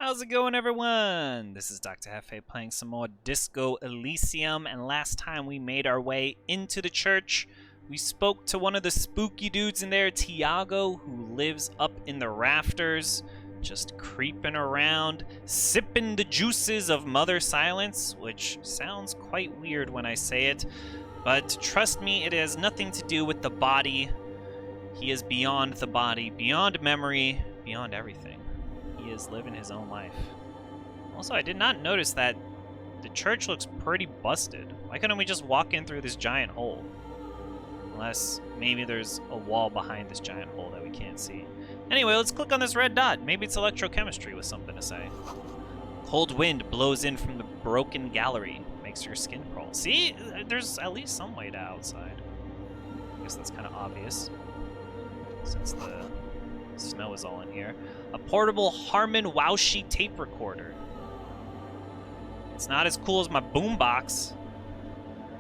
How's it going, everyone? This is Dr. Hefe playing some more Disco Elysium, and last time we made our way into the church, we spoke to one of the spooky dudes in there, Tiago, who lives up in the rafters, just creeping around, sipping the juices of Mother Silence, which sounds quite weird when I say it, but trust me, it has nothing to do with the body. He is beyond the body, beyond memory, beyond everything. He is living his own life. Also, I did not notice that the church looks pretty busted. Why couldn't we just walk in through this giant hole? Unless maybe there's a wall behind this giant hole that we can't see. Anyway, let's click on this red dot. Maybe it's electrochemistry with something to say. Cold wind blows in from the broken gallery. Makes your skin crawl. See? There's at least some way to outside. I guess that's kind of obvious, since the snow is all in here. A portable Harman Wowshi tape recorder. It's not as cool as my boombox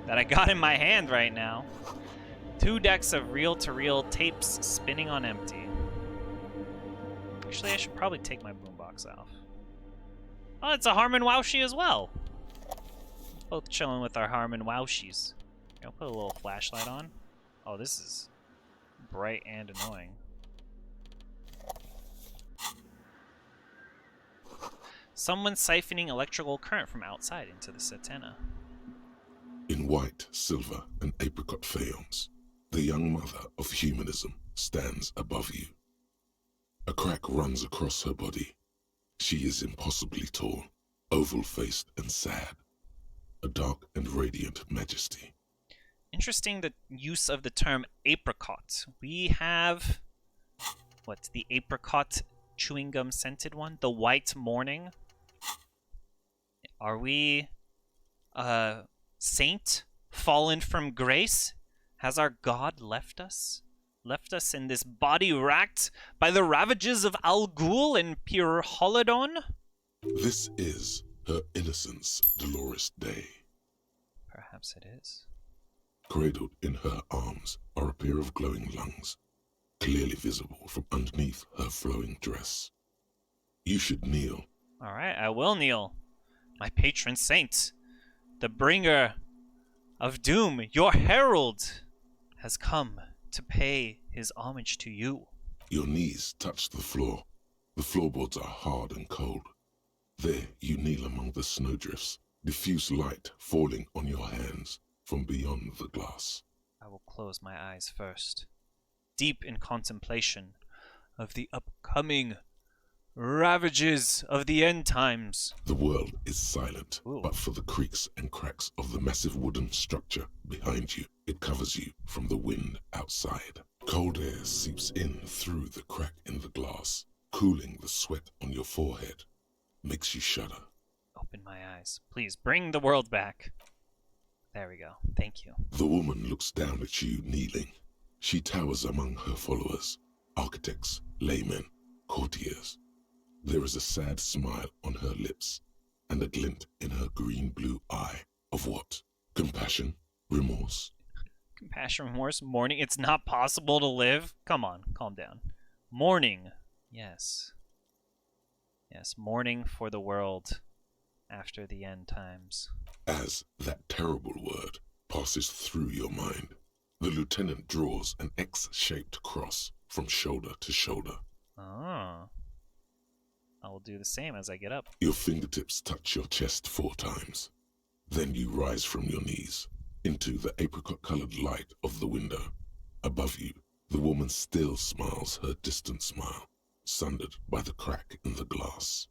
that I got in my hand right now. 2 decks of reel-to-reel tapes spinning on empty. Actually, I should probably take my boombox off. Oh, it's a Harman Wowshi as well. Both chilling with our Harman Wowshis. I'll put a little flashlight on. Oh, this is bright and annoying. Someone siphoning electrical current from outside into the satana. In white, silver, and apricot faience, the young mother of humanism stands above you. A crack runs across her body. She is impossibly tall, oval-faced and sad. A dark and radiant majesty. Interesting the use of the term apricot. We have, what, the apricot chewing gum scented one? The white morning? Are we saint fallen from grace? Has our God left us? Left us in this body racked by the ravages of Al Ghul and Pir Holodon? This is her innocence, Dolores Day. Perhaps it is. Cradled in her arms are a pair of glowing lungs, clearly visible from underneath her flowing dress. You should kneel. All right, I will kneel. My patron saint, the bringer of doom, your herald, has come to pay his homage to you. Your knees touch the floor. The floorboards are hard and cold. There you kneel among the snowdrifts, diffuse light falling on your hands from beyond the glass. I will close my eyes first, deep in contemplation of the upcoming ravages of the end times. The world is silent, Ooh. but for the creaks and cracks of the massive wooden structure behind you. It covers you from the wind outside. Cold air seeps in through the crack in the glass, cooling the sweat on your forehead. Makes you shudder. Open my eyes. Please, bring the world back. There we go. Thank you. The woman looks down at you kneeling. She towers among her followers, architects, laymen, courtiers. There is a sad smile on her lips, and a glint in her green-blue eye of what? Compassion? Remorse? Compassion, remorse, mourning. It's not possible to live. Come on, calm down. Mourning. Yes. Yes, mourning for the world after the end times. As that terrible word passes through your mind, the lieutenant draws an X-shaped cross from shoulder to shoulder. Oh. I will do the same as I get up. Your fingertips touch your chest 4 times. Then you rise from your knees into the apricot-colored light of the window. Above you, the woman still smiles her distant smile, sundered by the crack in the glass.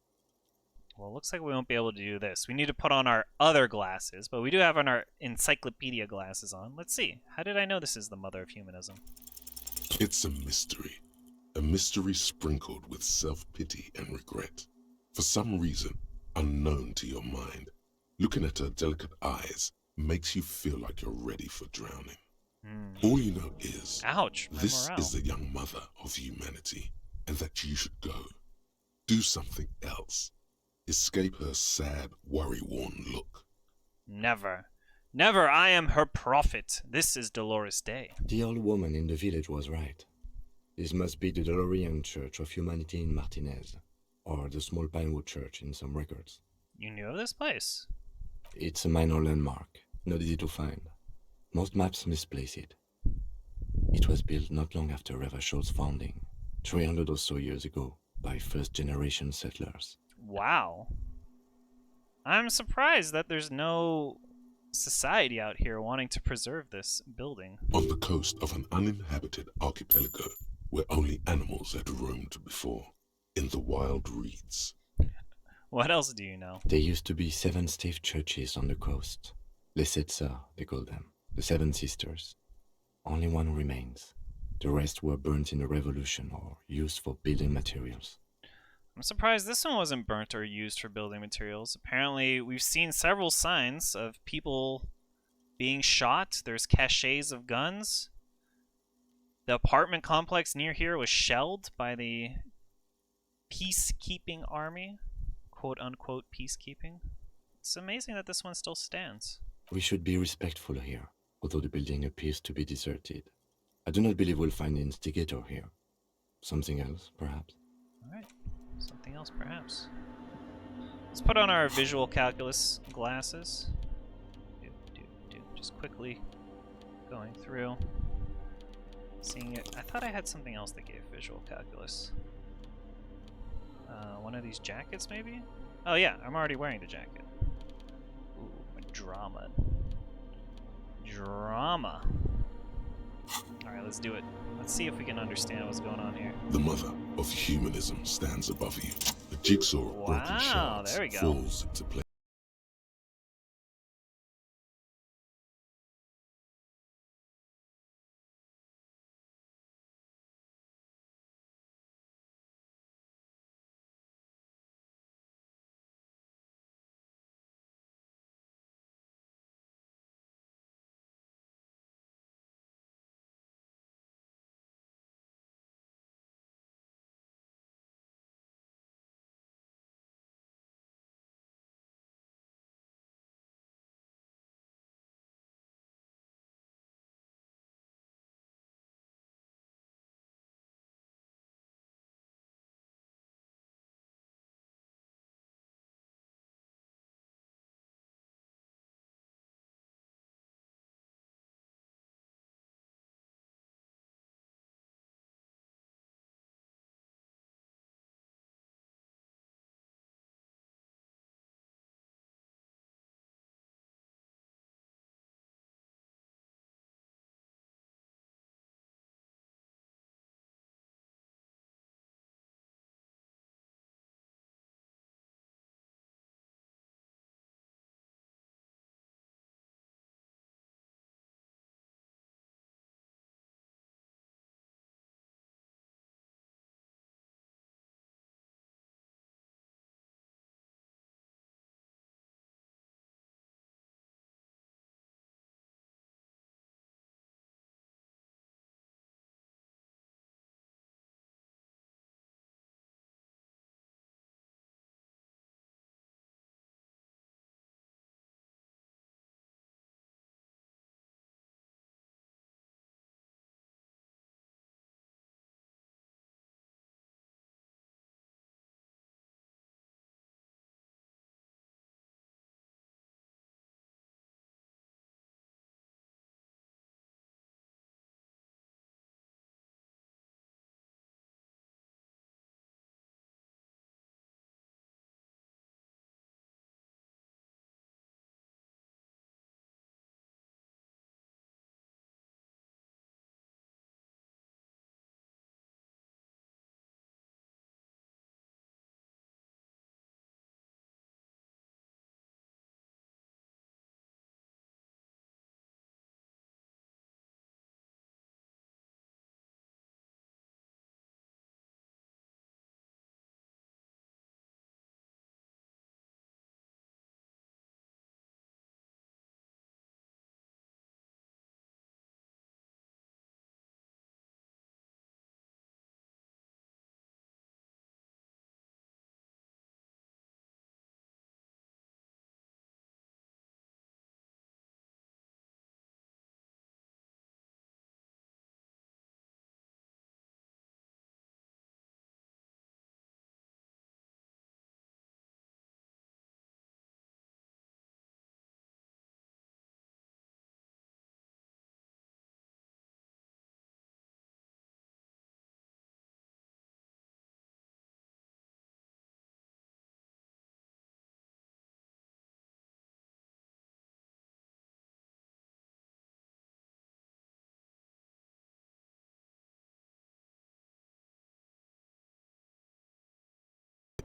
Well, it looks like we won't be able to do this. We need to put on our other glasses, but we do have our encyclopedia glasses on. Let's see. How did I know this is the mother of humanism? It's a mystery. A mystery sprinkled with self-pity and regret. For some reason, unknown to your mind, looking at her delicate eyes makes you feel like you're ready for drowning. All you know is, ouch, this is the young mother of humanity, and that you should go. Do something else. Escape her sad, worry-worn look. Never. Never. I am her prophet. This is Dolores Day. The old woman in the village was right. This must be the Delorean Church of Humanity in Martinez. or the small Pinewood Church in some records. You knew of this place? It's a minor landmark, not easy to find. Most maps misplace it. It was built not long after Revachol's founding, 300 or so years ago, by first-generation settlers. Wow. I'm surprised that there's no society out here wanting to preserve this building. On the coast of an uninhabited archipelago where only animals had roamed before, in the wild reeds. What else do you know? There used to be 7 stave churches on the coast. Les Sept Sœurs, they call them. The 7 Sisters. Only one remains. The rest were burnt in the revolution or used for building materials. I'm surprised this one wasn't burnt or used for building materials. Apparently, we've seen several signs of people being shot. There's caches of guns. The apartment complex near here was shelled by the peacekeeping army. Quote unquote peacekeeping. It's amazing that this one still stands. We should be respectful here, although the building appears to be deserted. I do not believe we'll find the instigator here. Something else, perhaps? Alright. Something else, perhaps. Let's put on our visual calculus glasses. Just quickly going through. Seeing it. I thought I had something else that gave visual calculus. One of these jackets, maybe? Oh yeah, I'm already wearing the jacket. Ooh, drama. Drama. Alright, let's do it. Let's see if we can understand what's going on here. The mother of humanism stands above you. The jigsaw of broken Wow, shards there we go. falls into place.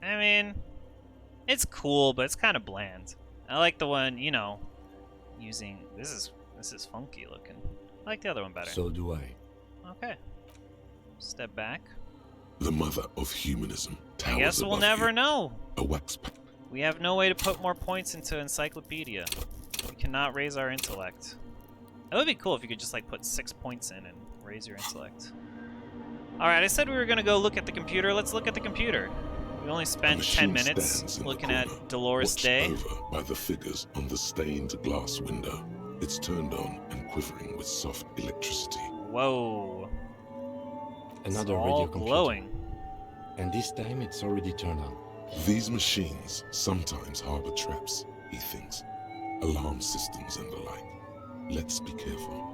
I mean, it's cool, but it's kind of bland. I like the one, using this is funky looking. I like the other one better. So do I. Okay. Step back. The mother of humanism towers I guess we'll above never you. know. A wax pack. We have no way to put more points into encyclopedia. We cannot raise our intellect. That would be cool if you could just like put 6 points in and raise your intellect. Alright, I said we were gonna go look at the computer. Let's look at the computer. We only spent 10 minutes looking at Dolores' day. Over by the figures on the stained glass window. It's turned on and quivering with soft electricity. Whoa. Another It's all radio computer. glowing. And this time it's already turned on. These machines sometimes harbor traps, he thinks. Alarm systems and the like. Let's be careful.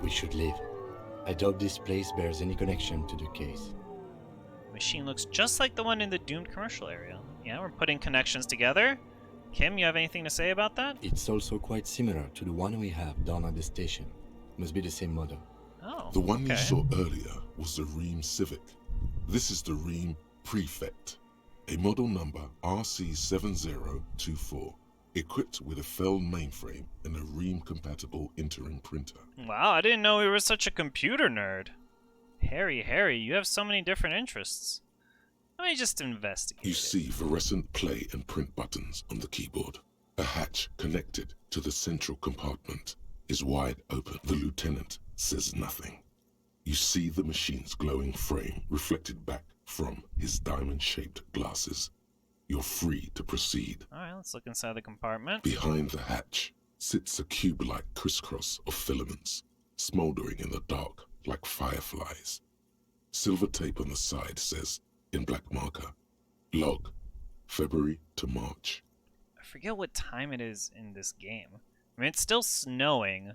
We should leave. I doubt this place bears any connection to the case. Machine looks just like the one in the doomed commercial area. Yeah, we're putting connections together. Kim, you have anything to say about that? It's also quite similar to the one we have down at the station. Must be the same model. Oh, The one you okay. saw earlier was the Ream Civic. This is the Ream Prefect, a model number RC7024, equipped with a Fell mainframe and a Ream-compatible interim printer. Wow, I didn't know we were such a computer nerd. Harry, you have so many different interests. Let me just investigate You it. see fluorescent play and print buttons on the keyboard. A hatch connected to the central compartment is wide open. The lieutenant says nothing. You see the machine's glowing frame reflected back from his diamond-shaped glasses. You're free to proceed. Alright, let's look inside the compartment. Behind the hatch sits a cube-like crisscross of filaments, smoldering in the dark like fireflies. Silver tape on the side says, in black marker, log, February to March. I forget what time it is in this game. I mean, it's still snowing,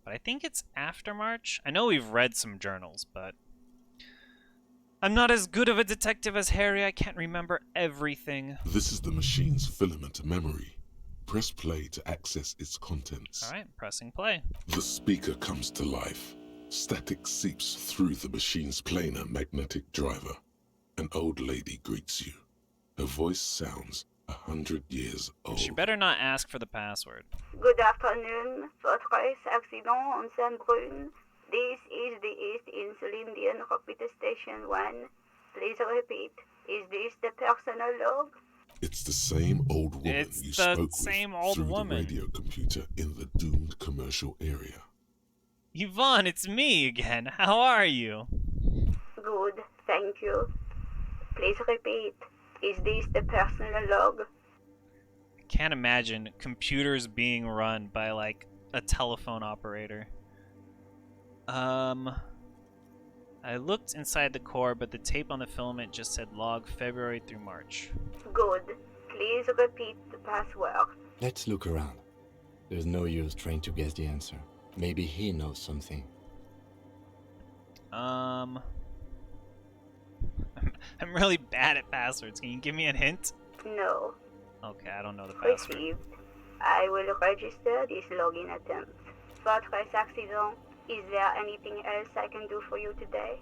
but I think it's after March. I know we've read some journals, but I'm not as good of a detective as Harry. I can't remember everything. This is the machine's filament memory. Press play to access its contents. Alright, pressing play. The speaker comes to life. Static seeps through the machine's planar magnetic driver. An old lady greets you. Her voice sounds 100 years old. She better not ask for the password. Good afternoon, Fortress accident on Saint-Brune. This is the East Insulindian Computer Station 1. Please repeat. Is this the personal log? It's the same old woman It's you the spoke same with old through woman. the radio computer in the doomed commercial area. Yvonne, it's me again. How are you? Good, thank you. Please repeat. Is this the personal log? I can't imagine computers being run by, like, a telephone operator. I looked inside the core, but the tape on the filament just said log February through March. Good. Please repeat the password. Let's look around. There's no use trying to guess the answer. Maybe he knows something. I'm really bad at passwords. Can you give me a hint? No. Okay, I don't know the password. Received. I will register this login attempt. Fortress accident. Is there anything else I can do for you today?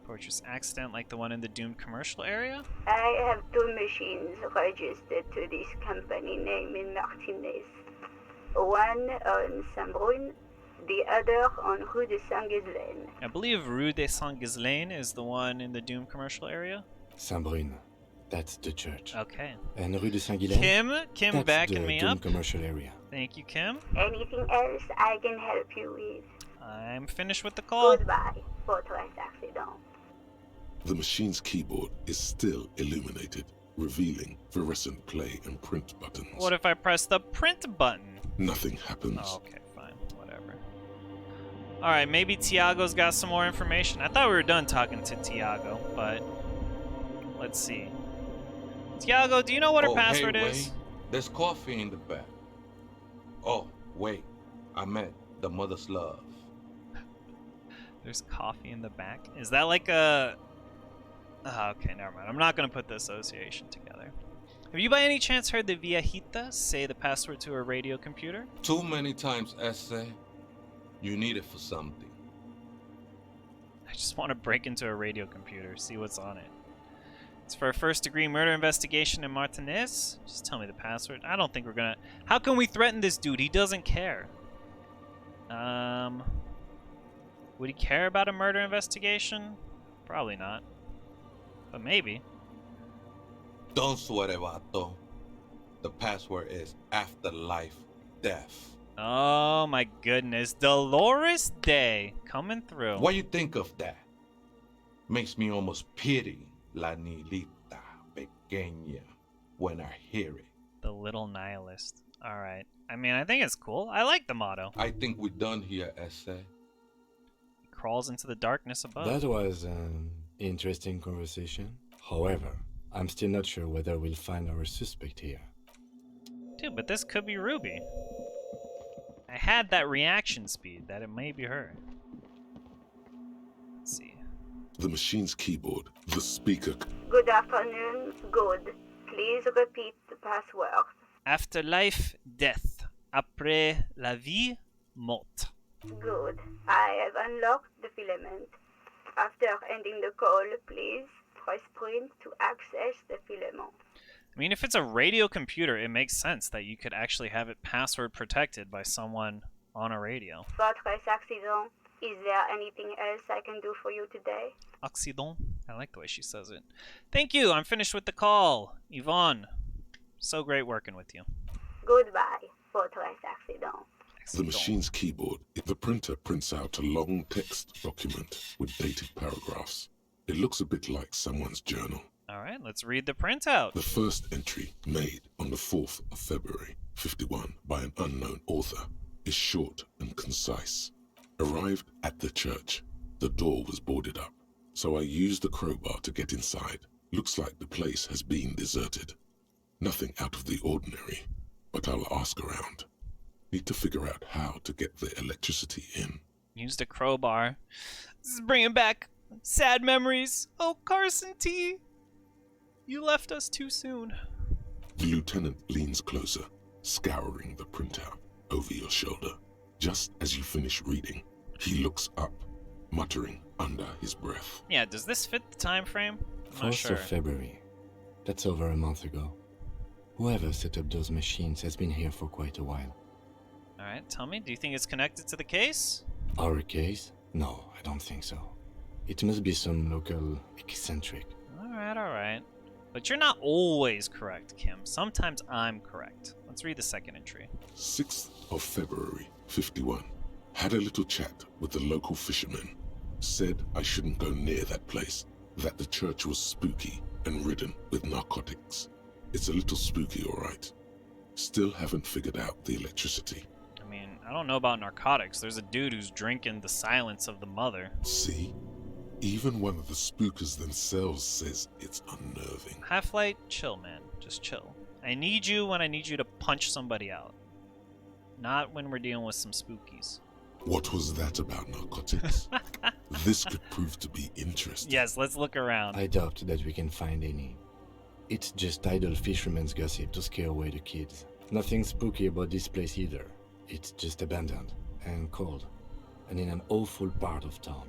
Fortress accident like the one in the doomed commercial area? I have 2 machines registered to this company name in Martinez. One on Saint-Brune, the other on Rue de Saint-Ghislaine. I believe Rue de Saint-Ghislaine is the one in the doomed commercial area. Saint-Brune. That's the church. Okay. And Rue de Saint-Ghislaine? Kim That's backing the me doomed up. commercial area. Thank you, Kim. Anything else I can help you with? I'm finished with the call. Goodbye, Fortress accident. The machine's keyboard is still illuminated, revealing fluorescent play and print buttons. What if I press the print button? Nothing happens. Oh, okay, fine. Whatever. Alright, maybe Tiago's got some more information. I thought we were done talking to Tiago, but let's see. Tiago, do you know what her password hey, is? wait. There's coffee in the back. Oh, wait. I meant the mother's love. There's coffee in the back. Is that like a... Oh, okay, never mind. I'm not going to put the association together. Have you by any chance heard the viejita say the password to her radio computer? Too many times, essay. You need it for something. I just want to break into a radio computer, see what's on it. It's for a first-degree murder investigation in Martinez. Just tell me the password. I don't think we're gonna... How can we threaten this dude? He doesn't care. Would he care about a murder investigation? Probably not. But maybe. Don't sweat it, vato. The password is afterlife death. Oh my goodness. Dolores Day coming through. What you think of that? Makes me almost pity la niñita pequeña when I hear it. The little nihilist. Alright. I mean, I think it's cool. I like the motto. I think we're done here, Ese. Crawls into the darkness above. That was an interesting conversation. However, I'm still not sure whether we'll find our suspect here. Dude, but this could be Ruby. I had that reaction speed that it may be her. Let's see. The machine's keyboard, the speaker. Good afternoon. Good. Please repeat the password. Afterlife, death. Après la vie, mort. Good. I have unlocked the filament. After ending the call, please press print to access the filament. I mean, if it's a radio computer, it makes sense that you could actually have it password protected by someone on a radio. Votre accident. Is there anything else I can do for you today? Accident? I like the way she says it. Thank you. I'm finished with the call. Yvonne, so great working with you. Goodbye, votre accident. The machine's keyboard. The printer prints out a long text document with dated paragraphs. It looks a bit like someone's journal. All right, let's read the printout. The first entry, made on the 4th of February, 51, by an unknown author, is short and concise. Arrived at the church. The door was boarded up, so I used a crowbar to get inside. Looks like the place has been deserted. Nothing out of the ordinary, but I'll ask around. Need to figure out how to get the electricity in. Used a crowbar. This is bringing back sad memories. Oh, Carson T. You left us too soon. The lieutenant leans closer, scouring the printout over your shoulder. Just as you finish reading, he looks up, muttering under his breath. Yeah, does this fit the time frame? I'm not 4th sure. of February. That's over a month ago. Whoever set up those machines has been here for quite a while. All right, tell me, do you think it's connected to the case? Our case? No, I don't think so. It must be some local eccentric. All right. But you're not always correct, Kim. Sometimes I'm correct. Let's read the second entry. 6th of February, 51. Had a little chat with the local fishermen. Said I shouldn't go near that place, that the church was spooky and ridden with narcotics. It's a little spooky, all right. Still haven't figured out the electricity. I mean, I don't know about narcotics. There's a dude who's drinking the silence of the mother. See? Even one of the spookers themselves says it's unnerving. Half-Light, chill, man. Just chill. I need you when I need you to punch somebody out. Not when we're dealing with some spookies. What was that about narcotics? This could prove to be interesting. Yes, let's look around. I doubt that we can find any. It's just idle fishermen's gossip to scare away the kids. Nothing spooky about this place either. It's just abandoned and cold, and in an awful part of town.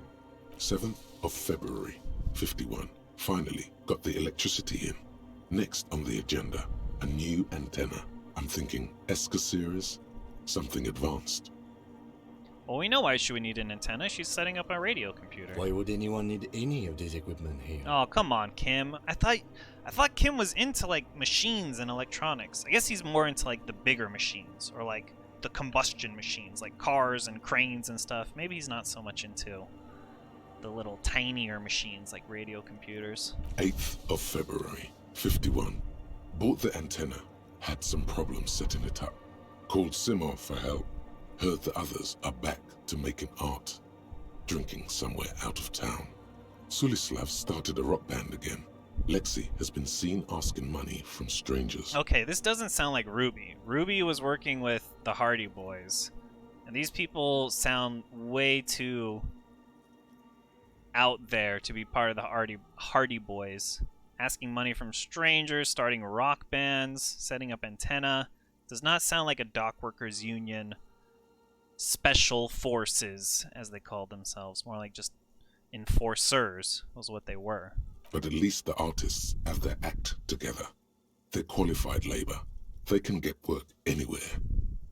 7th of February, 51. Finally got the electricity in. Next on the agenda, a new antenna. I'm thinking Esca series, something advanced. Well, we know why she would need an antenna. She's setting up a radio computer. Why would anyone need any of this equipment here? Oh, come on, Kim. I thought Kim was into, like, machines and electronics. I guess he's more into, like, the bigger machines, or, like, the combustion machines, like cars and cranes and stuff. Maybe he's not so much into the little tinier machines, like radio computers. 8th of February, 51. Bought the antenna. Had some problems setting it up. Called Simon for help. Heard the others are back to making art. Drinking somewhere out of town. Sulislav started a rock band again. Lexi has been seen asking money from strangers. Okay, this doesn't sound like Ruby. Ruby was working with the Hardy Boys. And these people sound way too out there to be part of the Hardy Boys. Asking money from strangers, starting rock bands, setting up antenna. Does not sound like a dock workers union special forces, as they called themselves. More like just enforcers was what they were. But at least the artists have their act together. They're qualified labor. They can get work anywhere.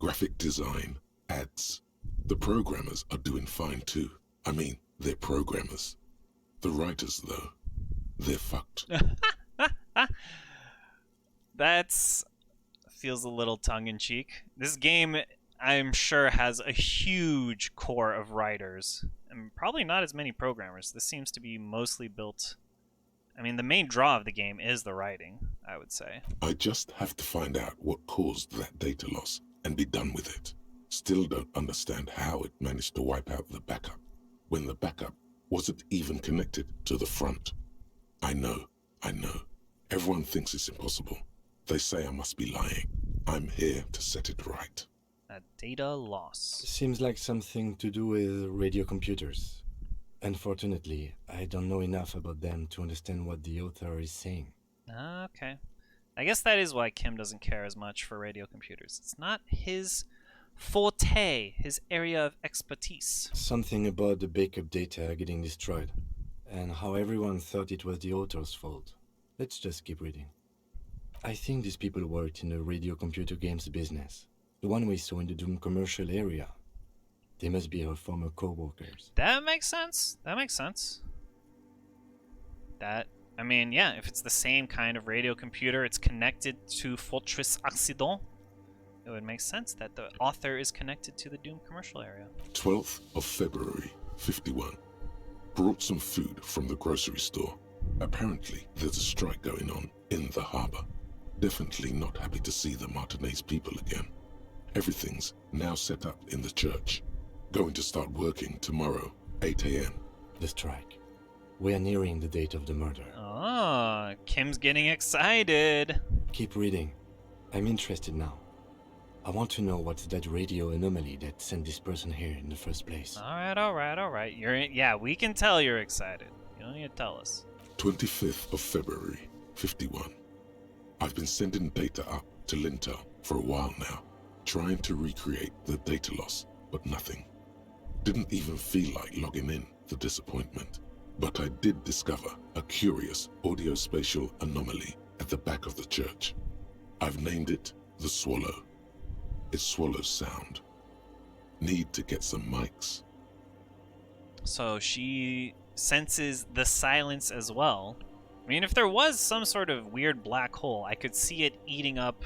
Graphic design, ads. The programmers are doing fine too. I mean, they're programmers. The writers, though, they're fucked. That's feels a little tongue-in-cheek. This game, I'm sure, has a huge core of writers, and probably not as many programmers. This seems to be mostly built... I mean, the main draw of the game is the writing, I would say. I just have to find out what caused that data loss and be done with it. Still don't understand how it managed to wipe out the backup, when the backup wasn't even connected to the front. I know. Everyone thinks it's impossible. They say I must be lying. I'm here to set it right. A data loss. Seems like something to do with radiocomputers. Unfortunately, I don't know enough about them to understand what the author is saying. Okay. I guess that is why Kim doesn't care as much for radiocomputers. It's not his forte, his area of expertise. Something about the backup data getting destroyed, and how everyone thought it was the author's fault. Let's just keep reading. I think these people worked in the radiocomputer games business, the one we saw in the Doom commercial area. They must be our former co-workers. That makes sense. I mean, yeah, if it's the same kind of radiocomputer, it's connected to Fortress Accident, it would make sense that the author is connected to the Doom commercial area. 12th of February, 51. Brought some food from the grocery store. Apparently, there's a strike going on in the harbor. Definitely not happy to see the Martinez people again. Everything's now set up in the church. Going to start working tomorrow, 8 a.m. The strike. We are nearing the date of the murder. Oh, Kim's getting excited. Keep reading. I'm interested now. I want to know what's that radio anomaly that sent this person here in the first place. All right. Yeah, we can tell you're excited. You don't need to tell us. 25th of February, 51. I've been sending data up to Lintel for a while now, trying to recreate the data loss, but nothing. Didn't even feel like logging in, the disappointment. But I did discover a curious audio-spatial anomaly at the back of the church. I've named it the Swallow. It swallows sound. Need to get some mics. So she senses the silence as well. I mean, if there was some sort of weird black hole, I could see it eating up...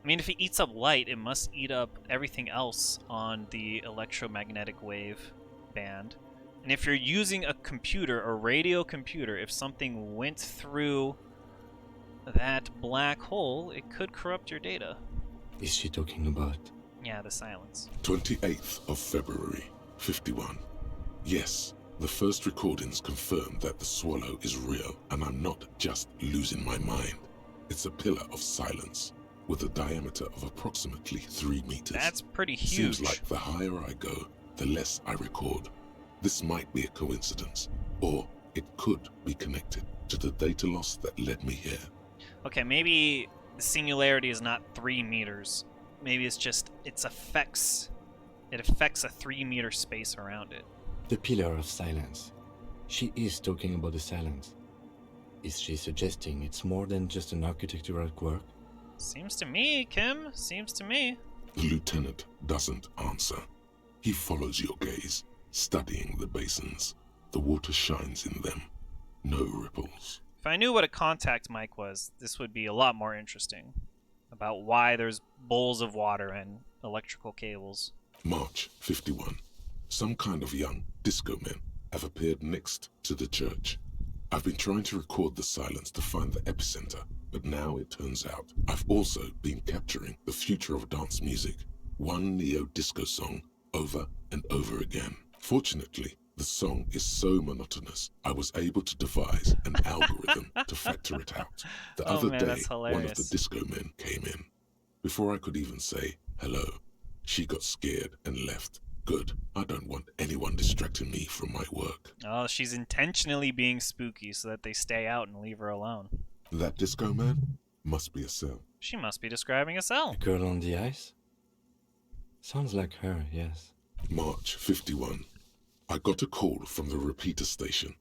I mean, if it eats up light, it must eat up everything else on the electromagnetic wave band. And if you're using a computer, a radio computer, if something went through that black hole, it could corrupt your data. Is she talking about? Yeah, the silence. 28th of February, 51. Yes, the first recordings confirm that the Swallow is real, and I'm not just losing my mind. It's a pillar of silence, with a diameter of approximately 3 meters. That's pretty huge. Seems like the higher I go, the less I record. This might be a coincidence, or it could be connected to the data loss that led me here. Okay, maybe the singularity is not 3 meters. Maybe it's just, it affects a 3-meter space around it. The pillar of silence. She is talking about the silence. Is she suggesting it's more than just an architectural quirk? Seems to me, Kim. Seems to me. The lieutenant doesn't answer. He follows your gaze, studying the basins. The water shines in them. No ripples. If I knew what a contact mic was, this would be a lot more interesting. About why there's bowls of water and electrical cables. March 51. Some kind of young disco men have appeared next to the church. I've been trying to record the silence to find the epicenter, but now it turns out I've also been capturing the future of dance music, one neo-disco song over and over again. Fortunately, the song is so monotonous, I was able to devise an algorithm to factor it out. The other day, one of the disco men came in. Before I could even say hello, she got scared and left. Good. I don't want anyone distracting me from my work. Oh, she's intentionally being spooky so that they stay out and leave her alone. That disco man must be a cell. She must be describing a cell. A girl on the ice? Sounds like her, yes. March 51. I got a call from the repeater station.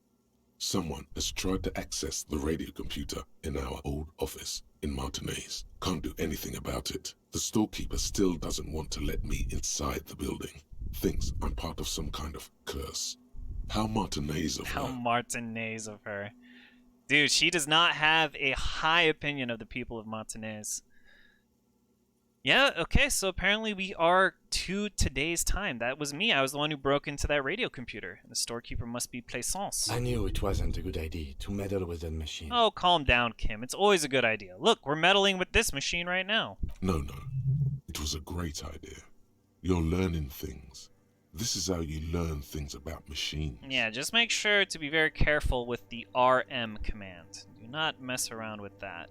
Someone has tried to access the radio computer in our old office in Martinez. Can't do anything about it. The storekeeper still doesn't want to let me inside the building. Thinks I'm part of some kind of curse. How Martinez of How her. Martinez of her. Dude, she does not have a high opinion of the people of Martinez. Yeah, okay, so apparently we are to today's time. That was me. I was the one who broke into that radio computer. The storekeeper must be Plaisance. I knew it wasn't a good idea to meddle with that machine. Oh, calm down, Kim. It's always a good idea. Look, we're meddling with this machine right now. No. It was a great idea. You're learning things. This is how you learn things about machines. Yeah, just make sure to be very careful with the RM command. Do not mess around with that.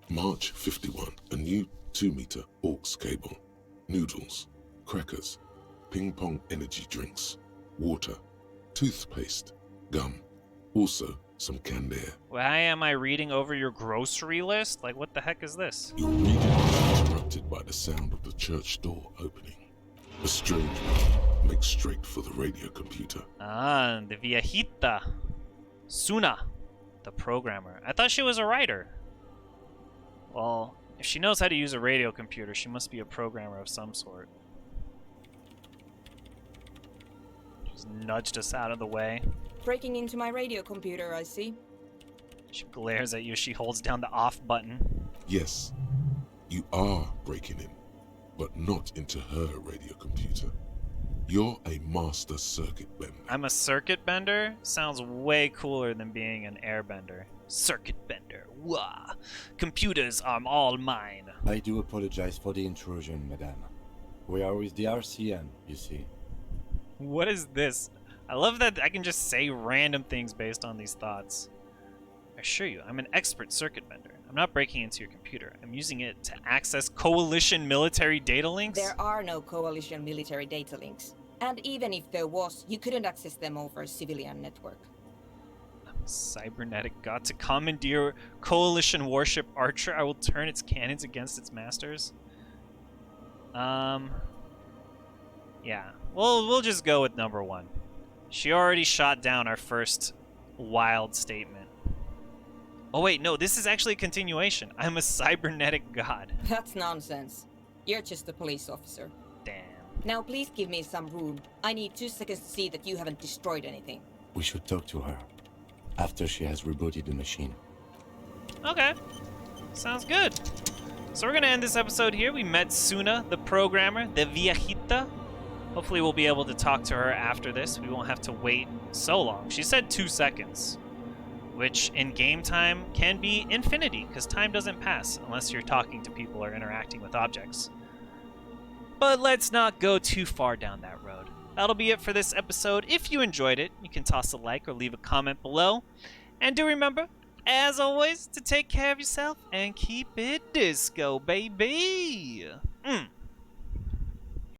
March 51, a new 2-meter aux cable, noodles, crackers, ping pong energy drinks, water, toothpaste, gum, also some canned air. Why am I reading over your grocery list? Like, what the heck is this? Your reading is interrupted by the sound of the church door opening. A strange man makes straight for the radio computer. Ah, the viejita. Suna, the programmer. I thought she was a writer. Well, if she knows how to use a radio computer, she must be a programmer of some sort. She's nudged us out of the way. Breaking into my radio computer, I see. She glares at you. She holds down the off button. Yes, you are breaking in, but not into her radio computer. You're a master circuit bender. I'm a circuit bender? Sounds way cooler than being an airbender. Circuit bender. Wah! Computers are all mine. I do apologize for the intrusion, madame. We are with the RCM, you see. What is this? I love that I can just say random things based on these thoughts. I assure you, I'm an expert circuit bender. I'm not breaking into your computer. I'm using it to access coalition military data links. There are no coalition military data links. And even if there was, you couldn't access them over a civilian network. I'm a cybernetic god. To commandeer coalition warship Archer, I will turn its cannons against its masters. Yeah. Well, we'll just go with number one. She already shot down our first wild statement. Oh wait, no, this is actually a continuation. I'm a cybernetic god. That's nonsense. You're just a police officer. Damn. Now please give me some room. I need 2 seconds to see that you haven't destroyed anything. We should talk to her after she has rebooted the machine. Okay. Sounds good. So we're gonna end this episode here. We met Suna, the programmer, the viejita. Hopefully we'll be able to talk to her after this. We won't have to wait so long. She said 2 seconds, which in game time can be infinity, because time doesn't pass unless you're talking to people or interacting with objects. But let's not go too far down that road. That'll be it for this episode. If you enjoyed it, you can toss a like or leave a comment below. And do remember, as always, to take care of yourself and keep it disco, baby.